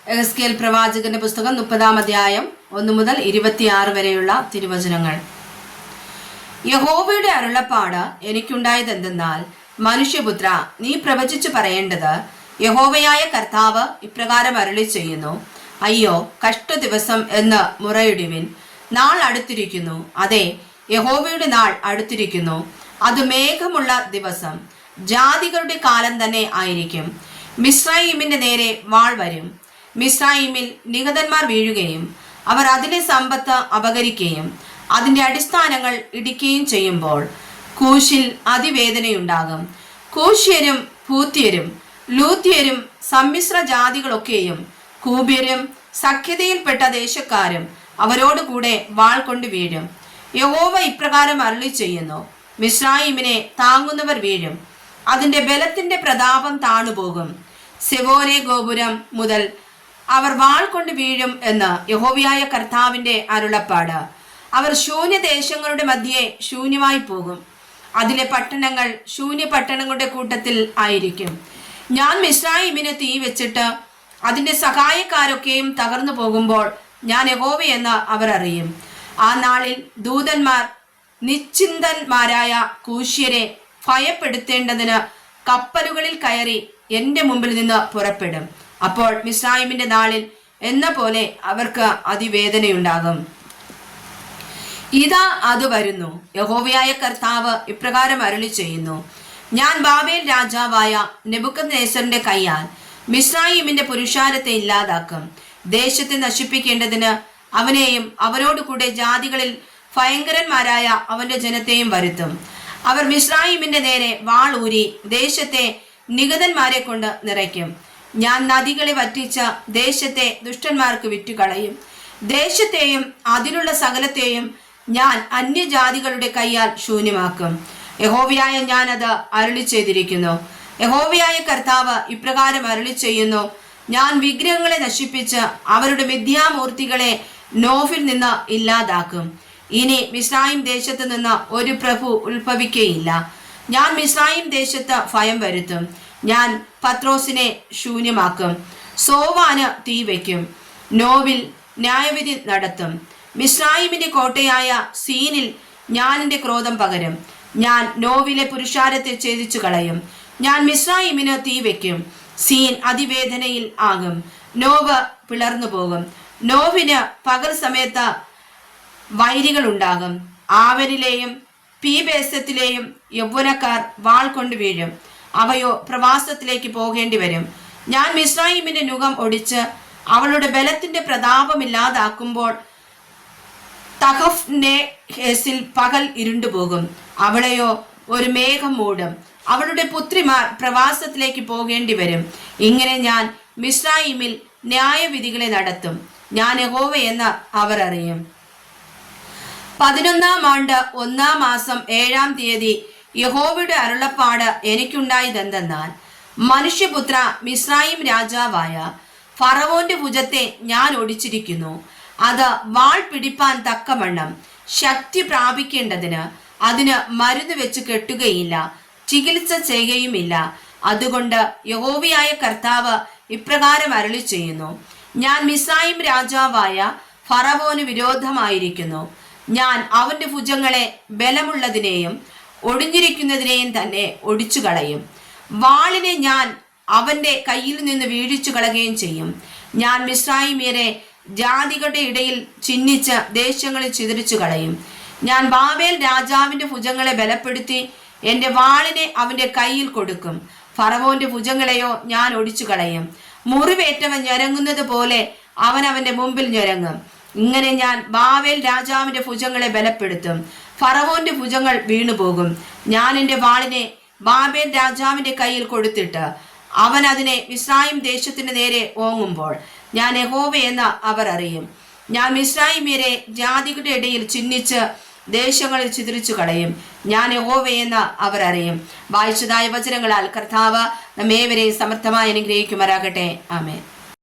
എഹെസ്കേൽ പ്രവാചകന്റെ പുസ്തകം 30-ാം അധ്യായം 1 മുതൽ 26 വരെയുള്ള തിരുവചനങ്ങൾ. യഹോവയുടെ അരുളപ്പാട് എനിക്കുണ്ടായതെന്തെന്നാൽ, മനുഷ്യപുത്ര, നീ പ്രവചിച്ചു പറയേണ്ടത്, യഹോവയായ കർത്താവ് ഇപ്രകാരം അരുളി ചെയ്യുന്നു: അയ്യോ, കഷ്ട ദിവസം എന്ന് മുറയിടുവിൻ. നാൾ അടുത്തിരിക്കുന്നു, അതെ, യഹോവയുടെ നാൾ അടുത്തിരിക്കുന്നു. അത് മേഘമുള്ള ദിവസം, ജാതികളുടെ കാലം തന്നെ ആയിരിക്കും. മിസ്രയീമിന്റെ നേരെ വാൾ വരും. മിസ്രയീമിൽ നിഹതന്മാർ വീഴുകയും അവർ അതിലെ സമ്പത്ത് അപഹരിക്കുകയും അതിന്റെ അടിസ്ഥാനങ്ങൾ ഇടിക്കുകയും ചെയ്യുമ്പോൾ കൂശിൽ അതിവേദനയുണ്ടാകും. കൂശ്യരും പൂത്യരും ലൂത്യരും സമ്മിശ്ര ജാതികളൊക്കെയും കൂബ്യരും സഖ്യതയിൽപ്പെട്ട ദേശക്കാരും അവരോടുകൂടെ വാൾ കൊണ്ട് വീഴും. യഹോവ ഇപ്രകാരം അരുളി ചെയ്യുന്നു: മിസ്രയീമിനെ താങ്ങുന്നവർ വീഴും, അതിന്റെ ബലത്തിന്റെ പ്രതാപം താണുപോകും. സെവോനെ ഗോപുരം മുതൽ അവർ വാൾ കൊണ്ട് വീഴും എന്ന് യഹോവയായ കർത്താവിന്റെ അരുളപ്പാട്. അവർ ശൂന്യദേശങ്ങളുടെ മധ്യേ ശൂന്യമായി പോകും. അതിലെ പട്ടണങ്ങൾ ശൂന്യ പട്ടണങ്ങളുടെ കൂട്ടത്തിൽ ആയിരിക്കും. ഞാൻ മിസ്രയീമിന് തീ വെച്ചിട്ട് അതിന്റെ സഹായക്കാരൊക്കെയും തകർന്നു പോകുമ്പോൾ ഞാൻ യഹോവയെന്ന് അവർ അറിയും. ആ നാളിൽ ദൂതന്മാർ നിശ്ചിന്തന്മാരായ കൂശ്യരെ ഭയപ്പെടുത്തേണ്ടതിന് കപ്പലുകളിൽ കയറി എന്റെ മുമ്പിൽ നിന്ന് പുറപ്പെടും. അപ്പോൾ മിസ്രയീമിന്റെ നാളിൽ എന്ന പോലെ അവർക്ക് അതിവേദനയുണ്ടാകും. ഇതാ അത് വരുന്നു, യഹോവയായ കർത്താവ് ഇപ്രകാരം അരുളി ചെയ്യുന്നു: ഞാൻ ബാബേൽ രാജാവായ നെബൂഖദ്നേസറിന്റെ കയ്യാൽ മിസ്രയീമിന്റെ പുരുഷാരത്തെ ഇല്ലാതാക്കും. ദേശത്തെ നശിപ്പിക്കേണ്ടതിന് അവനെയും അവനോട് കൂടെ ജാതികളിൽ ഭയങ്കരന്മാരായ അവന്റെ ജനത്തെയും വരുത്തും. അവർ മിസ്രയീമിന്റെ നേരെ വാൾ ഊരി ദേശത്തെ നിഹതന്മാരെ കൊണ്ട് നിറയ്ക്കും. ഞാൻ നദികളെ വറ്റിച്ച ദേശത്തെ ദുഷ്ടന്മാർക്ക് വിറ്റുകളയും. ദേശത്തെയും അതിലുള്ള സകലത്തെയും ഞാൻ അന്യജാതികളുടെ കയ്യാൽ ശൂന്യമാക്കും. യഹോവയായ ഞാൻ അത് അരുളി ചെയ്തിരിക്കുന്നു. യഹോവയായ കർത്താവ് ഇപ്രകാരം അരുളി ചെയ്യുന്നു: ഞാൻ വിഗ്രഹങ്ങളെ നശിപ്പിച്ച് അവരുടെ മിഥ്യാമൂർത്തികളെ നോഫിൽ നിന്ന് ഇല്ലാതാക്കും. ഇനി മിസ്രയീം ദേശത്ത് നിന്ന് ഒരു പ്രഭു ഉത്ഭവിക്കുകയില്ല. ഞാൻ മിസ്രയീം ദേശത്ത് ഭയം വരുത്തും. ഞാൻ പത്രോസിനെ ശൂന്യമാക്കും. സോവാന് തീ വയ്ക്കും. നോവിൽ ന്യായവിധി നടത്തും. മിസ്രയീമിന്റെ കോട്ടയായ സീനിൽ ഞാൻ എൻ്റെ ക്രോധം പകരും. ഞാൻ നോവിലെ പുരുഷാരത്തെ ഛേദിച്ചു കളയും. ഞാൻ മിസ്രയീമിന് തീ വയ്ക്കും. സീൻ അതിവേദനയിൽ ആകും. നോവ് പിളർന്നു പോകും. നോവിന് പകൽ സമയത്ത് വൈരികൾ ഉണ്ടാകും. ആവനിലെയും പീബേസത്തിലെയും യൗവനക്കാർ വാൾ കൊണ്ട് വീഴും. അവയോ പ്രവാസത്തിലേക്ക് പോകേണ്ടി വരും. ഞാൻ മിസ്രയീമിന്റെ നുകം ഒടിച്ച് അവളുടെ ബലത്തിന്റെ പ്രതാപമില്ലാതാക്കുമ്പോൾ തഹഫ്നേഹേസിൽ പകൽ ഇരുണ്ടുപോകും. അവളെയോ ഒരു മേഘം മൂടും. അവളുടെ പുത്രിമാർ പ്രവാസത്തിലേക്ക് പോകേണ്ടി വരും. ഇങ്ങനെ ഞാൻ മിസ്രയീമിൽ ന്യായവിധികളെ നടത്തും. ഞാൻ യഹോവയെന്ന് അവർ അറിയും. 11-ാം ആണ്ട് 1-ാം മാസം 7-ാം തീയതി യഹോവയുടെ അരുളപ്പാട് എനിക്കുണ്ടായതെന്തെന്നാൽ, മനുഷ്യപുത്ര, മിസ്രയീം രാജാവായ ഫറവോന്റെ ഭുജത്തെ ഞാൻ ഒടിച്ചിരിക്കുന്നു. അത് വാൾ പിടിപ്പാൻ തക്കവണ്ണം ശക്തി പ്രാപിക്കേണ്ടതിന് അതിന് മരുന്ന് വെച്ച് കെട്ടുകയില്ല, ചികിത്സ ചെയ്യുകയുമില്ല. അതുകൊണ്ട് യഹോവയായ കർത്താവ് ഇപ്രകാരം അരുളി ചെയ്യുന്നു: ഞാൻ മിസ്രയീം രാജാവായ ഫറവോന് വിരോധമായിരിക്കുന്നു. ഞാൻ അവന്റെ ഭുജങ്ങളെ ബലമുള്ളതിനെയും ഒടിഞ്ഞിരിക്കുന്നതിനെയും തന്നെ ഒടിച്ചു കളയും. വാളിനെ ഞാൻ അവന്റെ കയ്യിൽ നിന്ന് വീഴിച്ചു കളയുകയും ചെയ്യും. ഞാൻ മിസ്രയീമ്യരെ ജാതികളുടെ ഇടയിൽ ചിഹ്നിച്ച് ദേശങ്ങളിൽ ചിതറിച്ചു കളയും. ഞാൻ ബാബേൽ രാജാവിന്റെ ഭുജങ്ങളെ ബലപ്പെടുത്തി എൻ്റെ വാളിനെ അവന്റെ കയ്യിൽ കൊടുക്കും. ഫറവോന്റെ ഭുജങ്ങളെയോ ഞാൻ ഒടിച്ചു കളയും. മുറിവേറ്റവൻ ഞരങ്ങുന്നത് പോലെ അവൻ അവന്റെ മുമ്പിൽ ഞരങ്ങും. ഇങ്ങനെ ഞാൻ ബാബേൽ രാജാവിന്റെ ഭുജങ്ങളെ ബലപ്പെടുത്തും. ഫറവോന്റെ ഭുജങ്ങൾ വീണുപോകും. ഞാൻ എൻ്റെ വാളിനെ ബാബേൽ രാജാവിന്റെ കയ്യിൽ കൊടുത്തിട്ട് അവൻ അതിനെ മിസ്രയീം ദേശത്തിന് നേരെ ഓങ്ങുമ്പോൾ ഞാൻ യഹോവയെന്ന് അവർ അറിയും. ഞാൻ മിസ്രയീമ്യരെ ജാതികളുടെ ഇടയിൽ ചിഹ്നിച്ച് ദേശങ്ങളിൽ ചിതറിച്ചു കളയും. ഞാൻ യഹോവയെന്ന് അവർ അറിയും. വായിച്ചതായ വചനങ്ങളാൽ കർത്താവ് നമ്മേവരെ സമർത്ഥമായി അനുഗ്രഹിക്കുമാറാകട്ടെ. ആമേൻ.